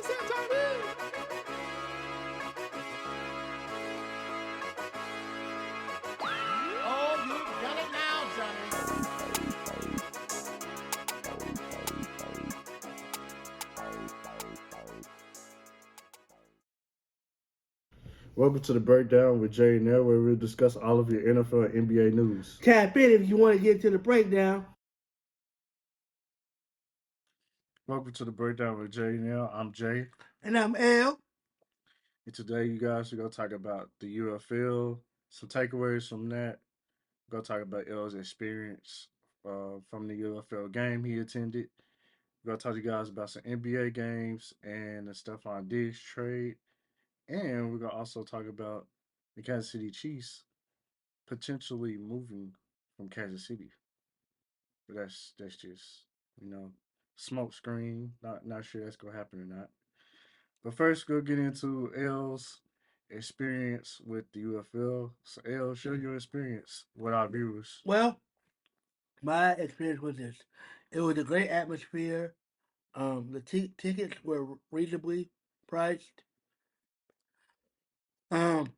Oh, you done it now, Johnny. Welcome to the breakdown with Jay and Nell, where we'll discuss all of your NFL and NBA news. Tap in if you want to get to the breakdown. Welcome to the breakdown with Jay and Nell. I'm Jay, And I'm L. and today, you guys, we're gonna talk about the UFL, some takeaways from that. We're gonna talk about L's experience from the UFL game he attended. We're gonna talk to you guys about some NBA games and the Stephon Diggs trade, and we're gonna also talk about the Kansas City Chiefs potentially moving from Kansas City. But that's just you know smoke screen. Not sure that's gonna happen or not. But first, go get into L's experience with the UFL. So L, share your experience with our viewers. Well, my experience was this. It was a great atmosphere. The tickets were reasonably priced. Um,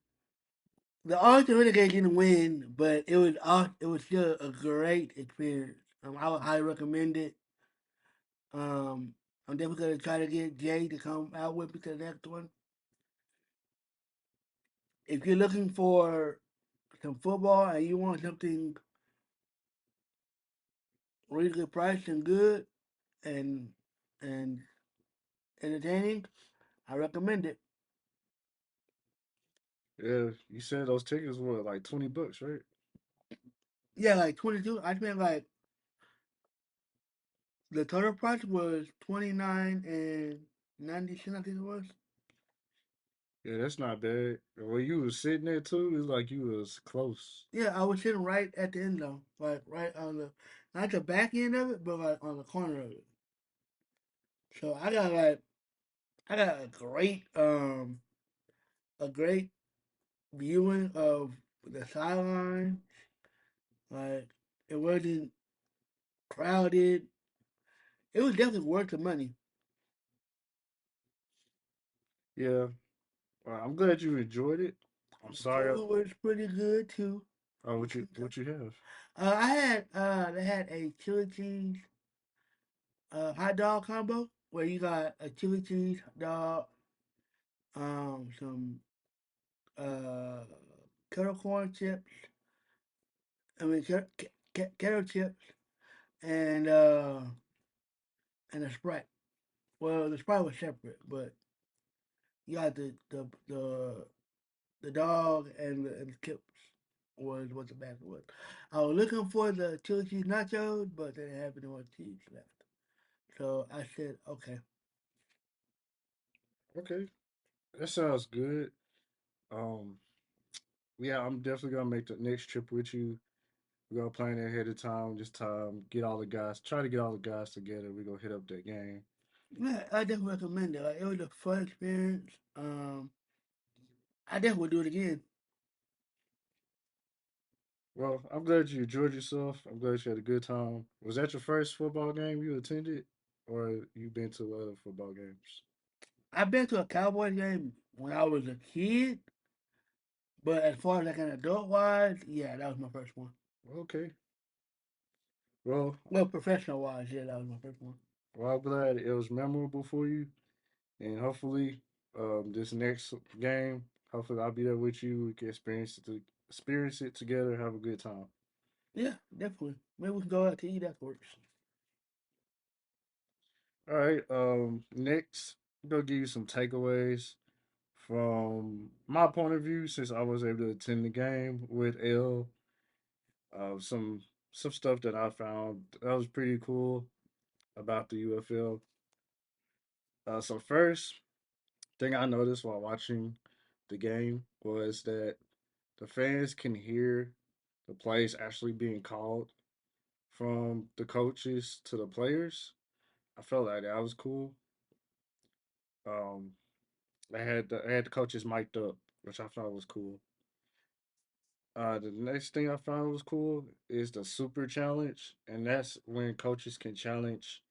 the Arlington Renegade didn't win, but it was still a great experience. I would highly recommend it. Um, I'm definitely gonna try to get Jay to come out with me to the next one. If you're looking for some football and you want something reasonably priced and good and and entertaining, I recommend it. Yeah, you said those tickets were like $20, right? Yeah, like 22. I spent like the total price was 29 and 90 cents. I think it was. Yeah, that's not bad. Where you was sitting there too, it's like you was close. Yeah, I was sitting right at the end zone, like right on the not the back end of it, but like on the corner of it. So I got a great viewing of the sideline. Like it wasn't crowded. It was definitely worth the money. Yeah, well, I'm glad you enjoyed it. I'm The sorry. food was pretty good too. Oh, what you have? I had they had a chili cheese hot dog combo where you got a chili cheese hot dog, some uh kettle corn chips, I mean kettle chips, and uh and a Sprite. Well, the Sprite was separate, but you got the dog and the chips was what the basket was. I was looking for the chili cheese nachos, but they didn't have any more cheese left. So I said, okay. Okay, that sounds good. Um, yeah, I'm definitely gonna make the next trip with you. We're gonna plan it ahead of time. Just time, get all the guys. Try to get all the guys together. We're gonna hit up that game. Yeah, I definitely recommend it. Like it was a fun experience. I definitely would do it again. Well, I'm glad you enjoyed yourself. I'm glad you had a good time. Was that your first football game you attended, or you been to other football games? I've been to a Cowboys game when I was a kid, but as far as like an adult wise, yeah, that was my first one. Okay. Well, Well, professional wise, yeah, that was my first one. well, I'm glad it was memorable for you, and hopefully, this next game, hopefully I'll be there with you. We can experience it together, have a good time. Yeah, definitely. Maybe we can go out to eat afterwards. All right. Next, I'm gonna give you some takeaways from my point of view, since I was able to attend the game with L. Some stuff that I found that was pretty cool about the UFL. So first thing I noticed while watching the game was that the fans can hear the plays actually being called from the coaches to the players. I felt like that was cool. Um, they had the coaches mic'd up, which I thought was cool. The next thing I found was cool is the super challenge, and that's when coaches can challenge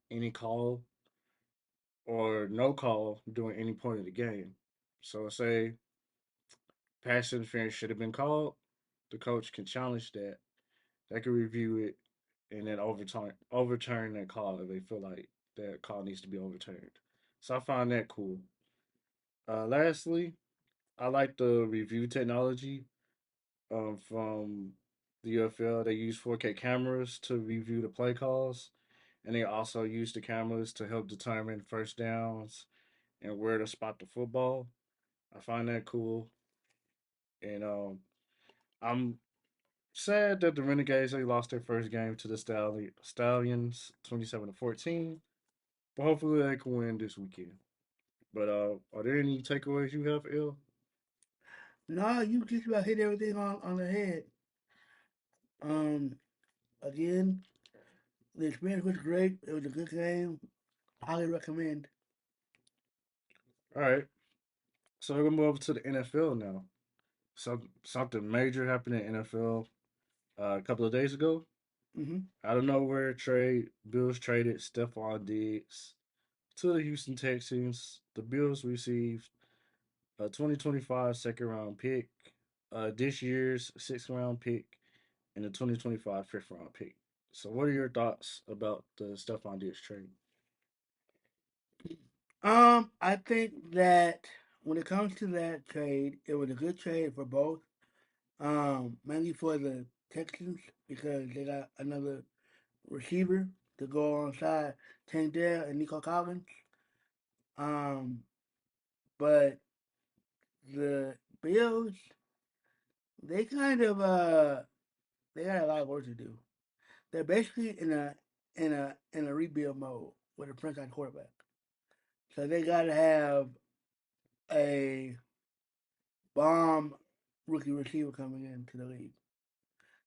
any call or no call during any point of the game. So say pass interference should have been called, the coach can challenge that. They can review it and then overturn that call if they feel like that call needs to be overturned. So I find that cool. Lastly, I like the review technology from the UFL. They use 4K cameras to review the play calls, and they also use the cameras to help determine first downs and where to spot the football. I find that cool, and I'm sad that the Renegades they lost their first game to the Stallions, 27-14. But hopefully they can win this weekend. But are there any takeaways you have, L? No, you just about hit everything on the head. Um, Again, the experience was great. It was a good game. Highly recommend. All right, so we're gonna move over to the NFL now. Something major happened in NFL a couple of days ago. Hmm. Out of nowhere, Bills traded Stephon Diggs to the Houston Texans. The Bills received a 2025 second round pick, this year's sixth round pick, and a 2025 fifth round pick. So, what are your thoughts about the Stephon Diggs trade? I think that when it comes to that trade, it was a good trade for both. Mainly for the Texans because they got another receiver to go alongside Tank Dell and Nico Collins. Um, but the Bills, they kind of they got a lot of work to do. They're basically in a rebuild mode with a franchise quarterback. So they gotta have a bomb rookie receiver coming into the league.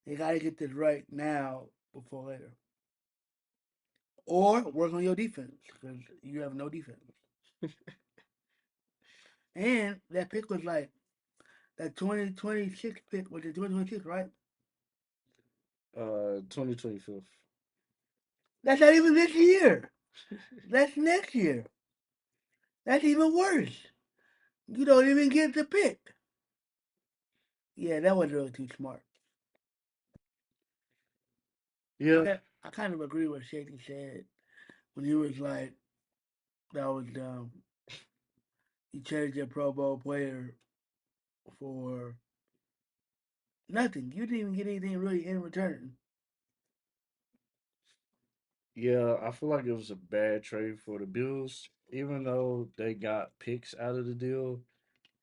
They gotta get this right now before later. Or work on your defense because you have no defense. And that pick was like that 2026 pick was it 2026, right? 2025. That's not even this year. That's next year. That's even worse. You don't even get the pick. Yeah, that was really too smart. Yeah, I kind of agree with what Shaky said when he was like, that was dumb. You traded your Pro Bowl player for nothing. You didn't even get anything really in return. yeah, I feel like it was a bad trade for the Bills, even though they got picks out of the deal.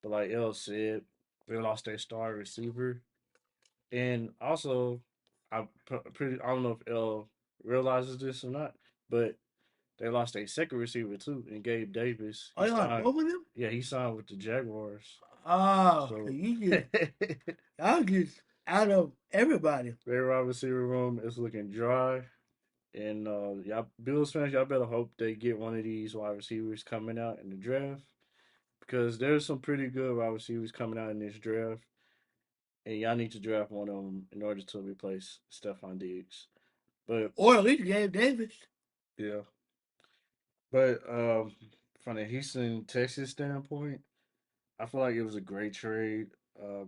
But like El said, they lost their star receiver, and also, I don't know if El realizes this or not, but they lost a second receiver too, and Gabe Davis. Oh, He you like signed, both of them? yeah, he signed with the Jaguars. Oh, so So you just, their y'all just out of everybody. wide receiver room is looking dry. And y'all Bills fans, y'all better hope they get one of these wide receivers coming out in the draft because there's some pretty good wide receivers coming out in this draft, and y'all need to draft one of them in order to replace Stephon Diggs. But Or at least Gabe Davis. yeah, but from the Houston, Texas standpoint, I feel like it was a great trade.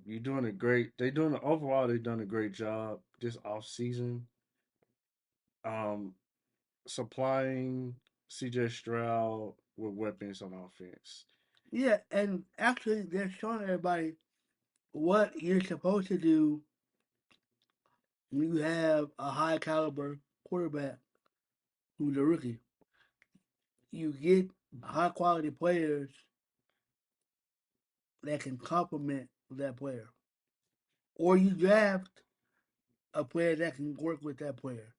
You're doing a great. They doing overall. They done a great job this off season. Um, Supplying CJ Stroud with weapons on offense. Yeah, and actually they're showing everybody what you're supposed to do when you have a high caliber quarterback who's a rookie. You get high quality players that can complement that player. Or you draft a player that can work with that player.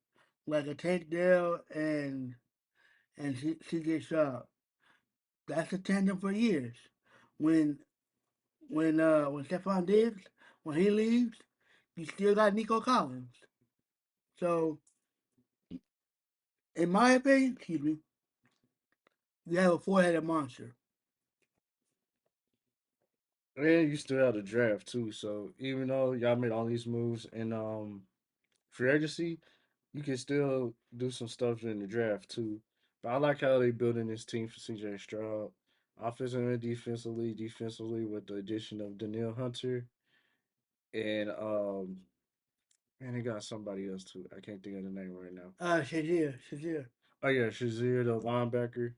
Like a Tank Dell and CJ Stroud. That's a tandem for years. When when Stephon Diggs, when he leaves, you still got Nico Collins. So in my opinion, excuse me, you have a four-headed monster. And you still have the draft too. So even though y'all made all these moves in free agency, you can still do some stuff in the draft too. But I like how they building this team for CJ Stroud. Offensively and defensively, defensively with the addition of Daniil Hunter and man, they got somebody else too. I can't think of the name right now. Shazier. Oh yeah, Shazier, the linebacker.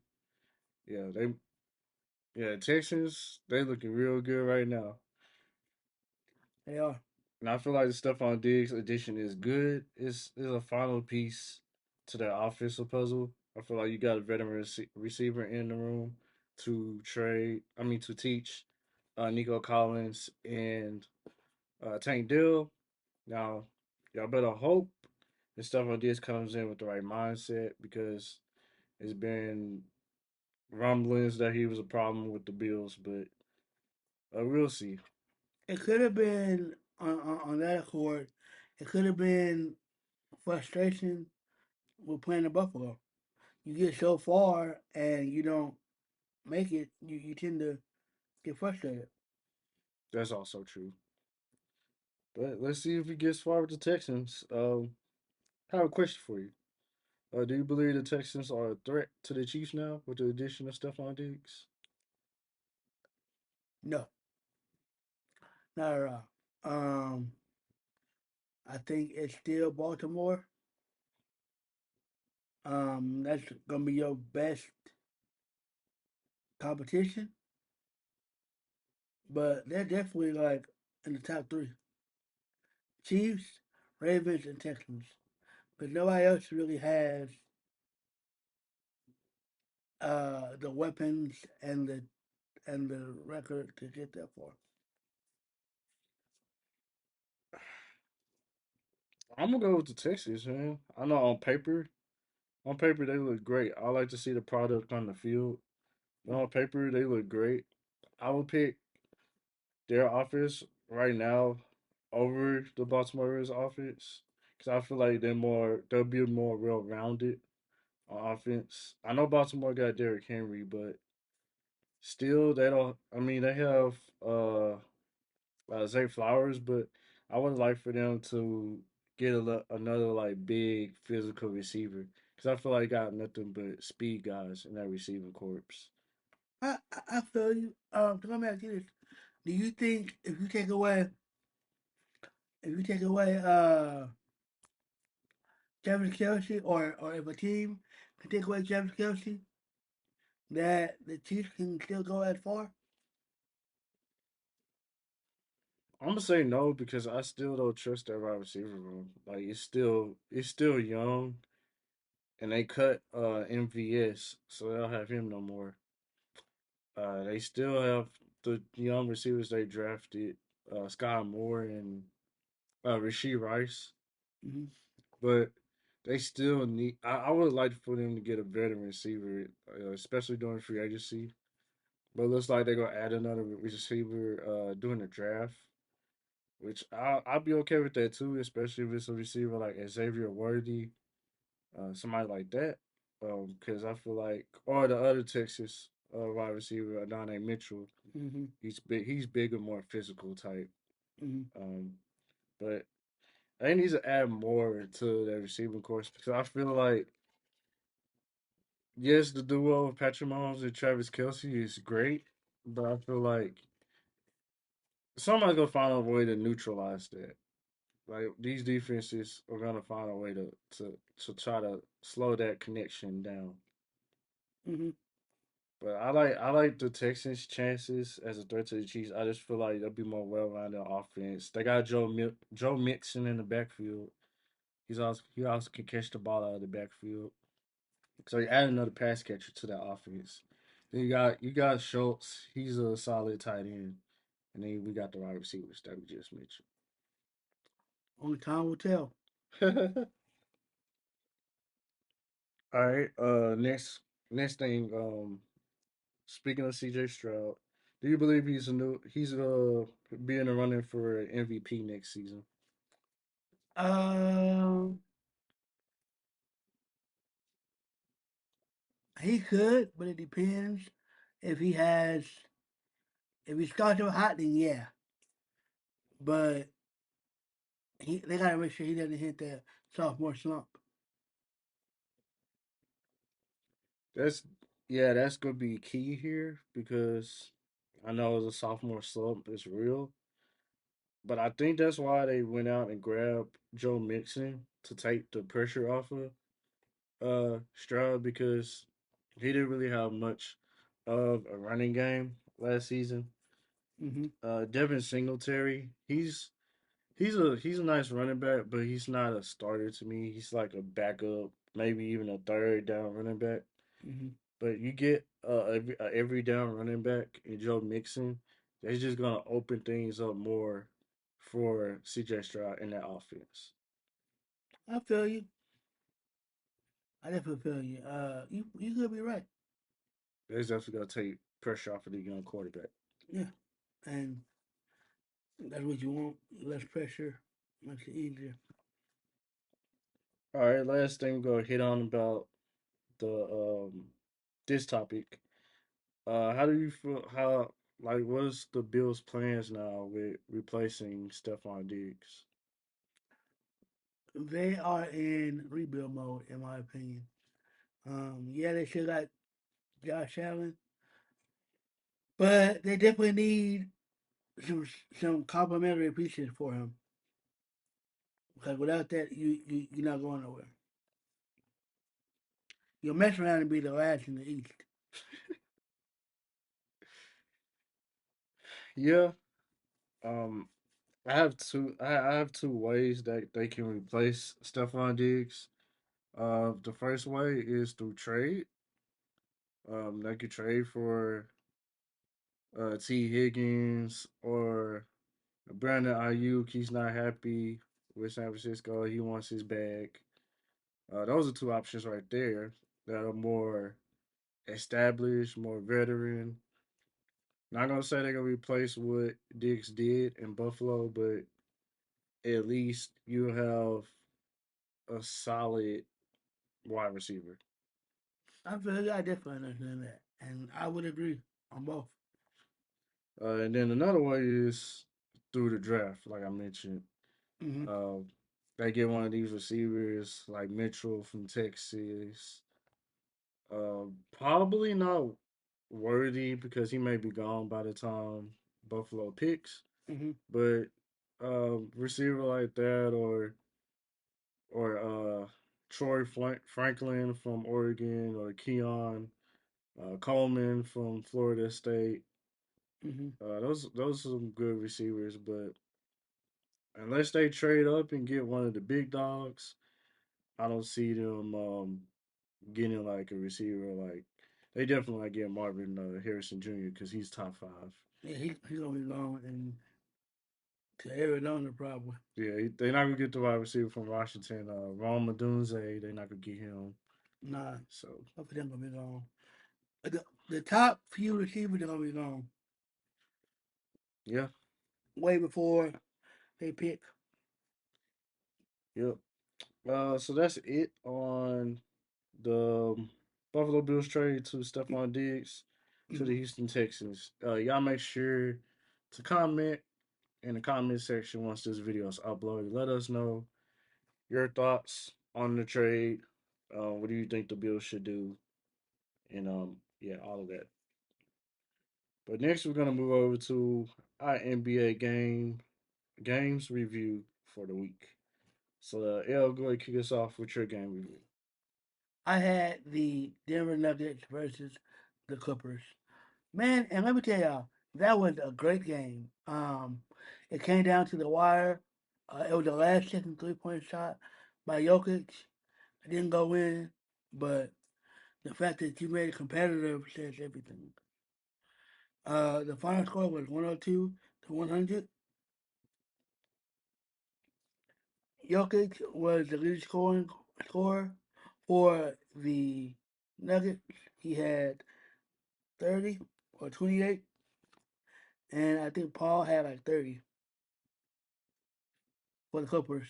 Yeah, Texans, they looking real good right now. They are. And I feel like the Stephon Diggs addition is good. It's a final piece to their offensive puzzle. I feel like you got a veteran receiver in the room to to teach Nico Collins and Tank Dill. Now, y'all better hope that Stephon Diggs comes in with the right mindset because it's been rumblings that he was a problem with the Bills, but we'll see. It could have been on that accord. It could have been frustration with playing in Buffalo. You get so far and you don't make it, you tend to get frustrated. That's also true. But let's see if he gets far with the Texans. I have a question for you. Do you believe the Texans are a threat to the Chiefs now with the addition of Stephon Diggs? No, not at all. I think it's still Baltimore. That's gonna be your best competition, but they're definitely like in the top three: Chiefs, Ravens, and Texans. But nobody else really has the weapons and the record to get that far. I'm gonna go with the Texans, man. I know on paper they look great. I like to see the product on the field. But on paper they look great. I would pick their offense right now over the Baltimore Ravens offense because I feel like they'll be more well rounded on offense. I know Baltimore got Derrick Henry, but still they don't. I mean they have Zay Flowers, but I would like for them to get another like big physical receiver because I feel like got nothing but speed guys in that receiving corps. I feel you. So let me ask you this: do you think if you take away Travis Kelsey, or if a team can take away Travis Kelsey, that the Chiefs can still go as far? I'm gonna say no because I still don't trust that wide receiver room. Like it's still young, and they cut MVS, so they don't have him no more. They still have the young receivers they drafted, Scott Moore and Rasheed Rice. Hmm. But they still need. I would like for them to get a veteran receiver, especially during free agency. But it looks like they're gonna add another receiver during the draft, which I'll be okay with that too, especially if it's a receiver like Xavier Worthy, somebody like that. Because I feel like, or the other Texas wide receiver, Adonai Mitchell, Hmm. he's big. He's bigger, more physical type. Hmm. Um, but they need to add more to that receiving course because I feel like yes, the duo of Patrick Mahomes and Travis Kelsey is great, but I feel like somebody's gonna find a way to neutralize that. Like these defenses are gonna find a way to try to slow that connection down. Hmm. But I like the Texans' chances as a threat to the Chiefs. I just feel like they'll be more well rounded offense. They got Joe Mixon in the backfield. He also can catch the ball out of the backfield. So you add another pass catcher to that offense. Then you got Schultz. He's a solid tight end, and then we got the wide receivers that we just Only time will tell. mentioned. All right. Next thing. Speaking of CJ Stroud, do you believe he's be in the running for MVP next season? Um, he could, but it depends if he has if he starts off hot. Then yeah, but they gotta make sure he doesn't hit that sophomore slump. That's yeah, that's gonna be key here because I know the sophomore slump is real, but I think that's why they went out and grabbed Joe Mixon to take the pressure off of Stroud because he didn't really have much of a running game last season. Hmm. Devin Singletary, he's a nice running back, but he's not a starter to me. He's like a backup, maybe even a third down running back. Hmm. But you get every down running back in Joe Mixon, that's just gonna open things up more for CJ Stroud in that offense. I feel you. I definitely feel you. You could be right. That's definitely gonna take pressure off of the young quarterback. Yeah, and that's what you want. Less pressure makes it easier. All right, last thing we're gonna hit on about the this topic. How do you feel? How like what's the Bills' plans now with replacing Stephon Diggs? They are in rebuild mode, in my opinion. Yeah, they still got Josh Allen, but they definitely need some some complimentary pieces for him. Because without that, you're not going nowhere. You'll mess around and be the last in the East. Yeah, um, I have two ways that they can replace Stephon Diggs. The first way is through trade. They could trade for T Higgins or Brandon Ayuk. He's not happy with San Francisco. He wants his bag. Those are two options right there that are more established, more veteran. Not gonna say they're gonna replace what Diggs did in Buffalo, but at least you have a solid wide receiver. I feel like I definitely understand that, and I would agree on both. And then another way is through the draft, like I mentioned. Hmm. Uh, they get one of these receivers like Mitchell from Texas. Probably not worthy because he may be gone by the time Buffalo picks. Hmm. But receiver like that, or Troy Franklin from Oregon, or Keon Coleman from Florida State. Hmm. Those are some good receivers, but unless they trade up and get one of the big dogs, I don't see them getting like a receiver like they definitely like get Marvin Harrison Jr. because he's top five. Yeah, he's gonna be gone and to Arizona probably. Yeah, they're not gonna get the wide receiver from Washington. Ron Madunze, they're not gonna get him. Nah, So both of them gonna be gone. The top few receivers are gonna be gone yeah, way before they pick. yep. So that's it on the Buffalo Bills trade to Stephon Diggs to the Hmm. Houston Texans. Y'all make sure to comment in the comment section once this video is uploaded. Let us know your thoughts on the trade. What do you think the Bills should do? And yeah, all of that. But next, we're gonna move over to our NBA games review for the week. So, L, go ahead and kick us off with your game review. I had the Denver Nuggets versus the Clippers. Man, and let me tell y'all, that was a great game. It came down to the wire. It was the last second 3-point shot by Jokic. It didn't go in, but the fact that you made it competitive says everything. The final score was 102 to 100. Jokic was the leading scorer for the Nuggets. He had 30 or 28, and I think Paul had like 30 for the Clippers.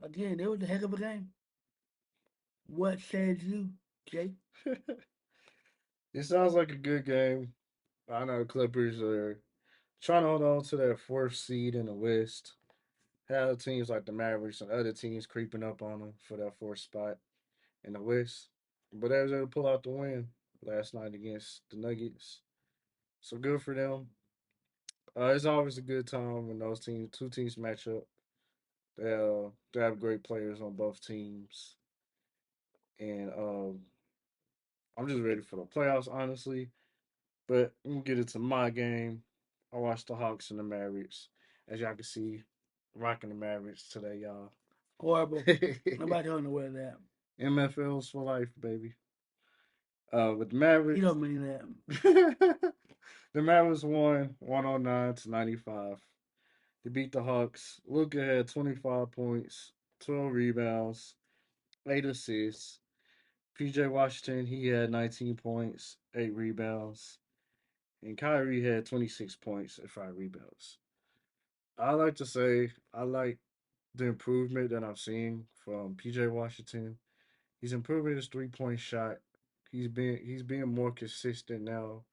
Again, it was a heck of a game. What says you, Jay? It sounds like a good game. I know the Clippers are trying to hold on to that fourth seed in the West. Have teams like the Mavericks and other teams creeping up on them for that fourth spot. in the West. But they was able to pull out the win last night against the Nuggets. So good for them. It's always a good time when those two teams match up. They have great players on both teams, and I'm just ready for the playoffs, honestly. But I'm gonna get into my game. I watched the Hawks and the Mavericks. As y'all can see, rocking the Mavericks today, y'all. Horrible. Nobody told him to wear that. MFLs for life, baby. With the He Mavericks, don't mean that. the Mavericks won 109-95. They beat the Hawks. Luka had 25 points, 12 rebounds, 8 assists. PJ Washington, he had 19 points, 8 rebounds. And Kyrie had 26 points and 5 rebounds. I like to say I like the improvement that I'm seeing from PJ Washington. He's improving his 3-point shot. He's being more consistent now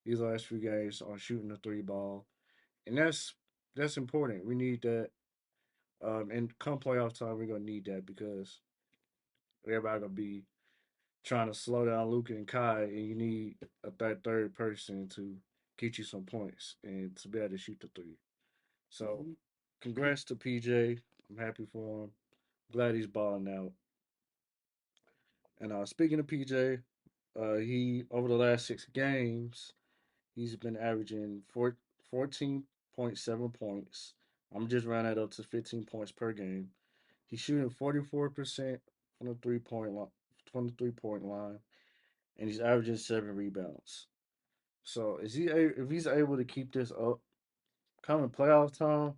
these last few games on shooting the three ball. And that's important. We need that. And come playoff time, we're gonna need that because everybody gonna be trying to slow down Luca and Kai, and you need that third person to get you some points and to be able to shoot the three. So, Mm-hmm. congrats to PJ. I'm happy for him. Glad he's balling out. And speaking of PJ, he over the last 6 games, he's been averaging 14.7 points. I'm just rounding that up to 15 points per game. He's shooting 44% from the 3-point line, and he's averaging 7 rebounds. So if he's able to keep this up, coming playoff time,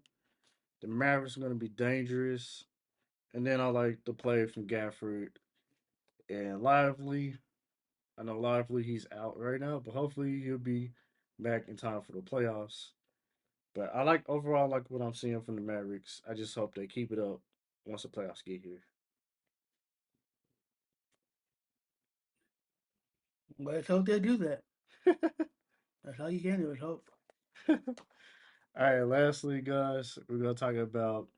the Mavericks are going to be dangerous. And then I like the play from Gafford and Lively. I know Lively he's out right now, but hopefully he'll be back in time for the playoffs. But I like overall like what I'm seeing from the Mavericks. I just hope they keep it up once the playoffs get here. But let's hope they do that. That's all you can do is hope. All right, lastly, guys, we're gonna talk about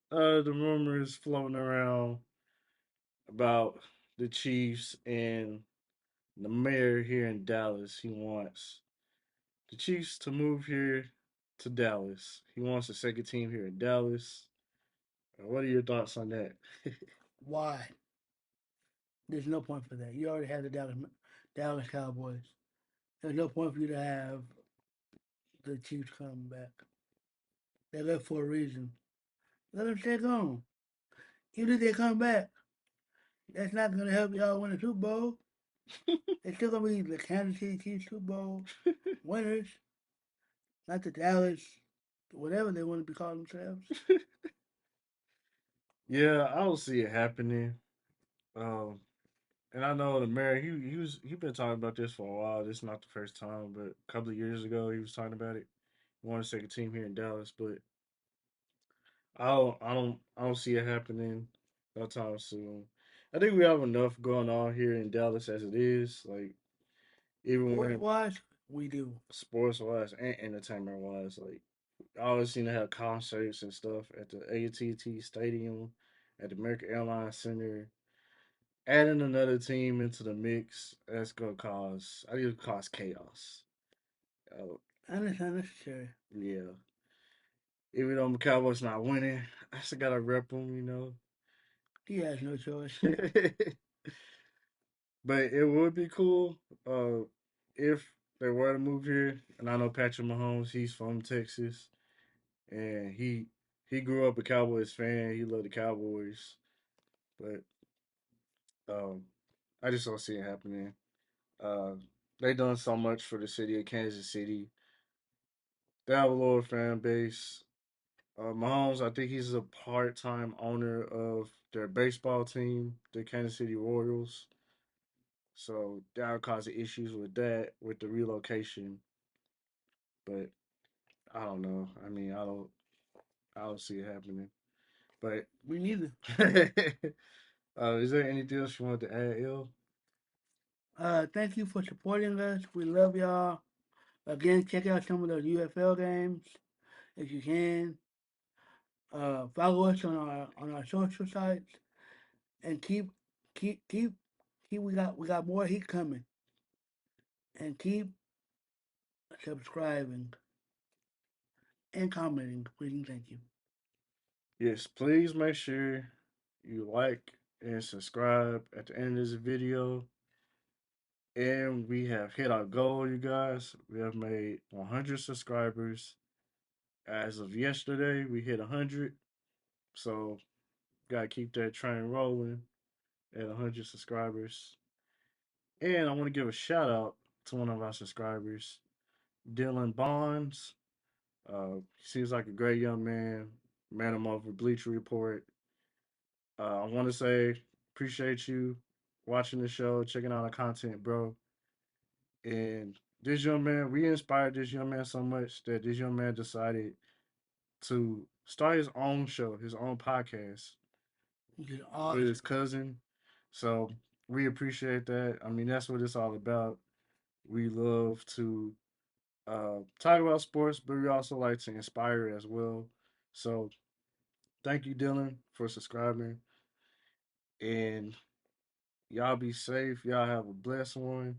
the rumors floating around about the Chiefs and the mayor here in Dallas. He wants the Chiefs to move here to Dallas. He wants a second team here in Dallas. What are your thoughts on that? Why? There's no point for that. You already have the Dallas Cowboys. There's no point for you to have the Chiefs come back. They left for a reason. Let them stay gone. Even if they come back, that's not going to help y'all win the Super Bowl. They're still going to be the Kansas City Chiefs Super Bowl winners, not the Dallas, whatever they want to be calling themselves. Yeah, I don't see it happening. Um, and I know the mayor he been talking about this for a while. This is not the first time, but a couple of years ago he was talking about it. He wanted a second team here in Dallas, but I don't see it happening no time soon. I think we have enough going on here in Dallas as it is. Like even Sports when wise, we do. sports wise and entertainment wise, like I always seem to have concerts and stuff at the AT&T Stadium, at the American Airlines Center. Adding another team into the mix, that's gonna cause I think it'll cause chaos. Uh, And it's unnecessary. yeah. Even though the Cowboys not winning, I still gotta rep them, you know. He has no choice. But it would be cool if they were to move here. And I know Patrick Mahomes, he's from Texas, and he grew up a Cowboys fan. He loved the Cowboys, but um, I just don't see it happening. Uh, they done so much for the city of Kansas City. They have a loyal fan base. Mahomes, I think he's a part-time owner of their baseball team, the Kansas City Royals. So that would cause issues with that, with the relocation. But I don't know. I mean, I don't see it happening. But We neither. is there anything else you want to add, Il? Thank you for supporting us. We love y'all. Again, check out some of those UFL games if you can. Follow us on our social sites and keep keep. We got more heat coming, and keep subscribing and commenting. Please, thank you. Yes, please make sure you like and subscribe at the end of this video. And we have hit our goal, you guys. We have made 100 subscribers. As of yesterday, we hit 100. So, gotta keep that train rolling at 100 subscribers. And I want to give a shout out to one of our subscribers, Dylan Bonds. He seems like a great young man. Met him over Bleacher Report. I want to say appreciate you watching the show, checking out our content, bro. And this young man, we inspired this young man so much that this young man decided to start his own show, his own podcast You're with his awesome. cousin. So we appreciate that. I mean, that's what it's all about. We love to talk about sports, but we also like to inspire as well. So thank you, Dylan, for subscribing. And y'all be safe. Y'all have a blessed one.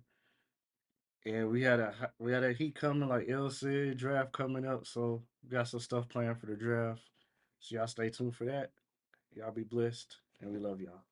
And we had a heat coming, like El said, draft coming up. So we got some stuff planned for the draft. So y'all stay tuned for that. Y'all be blessed, and we love y'all.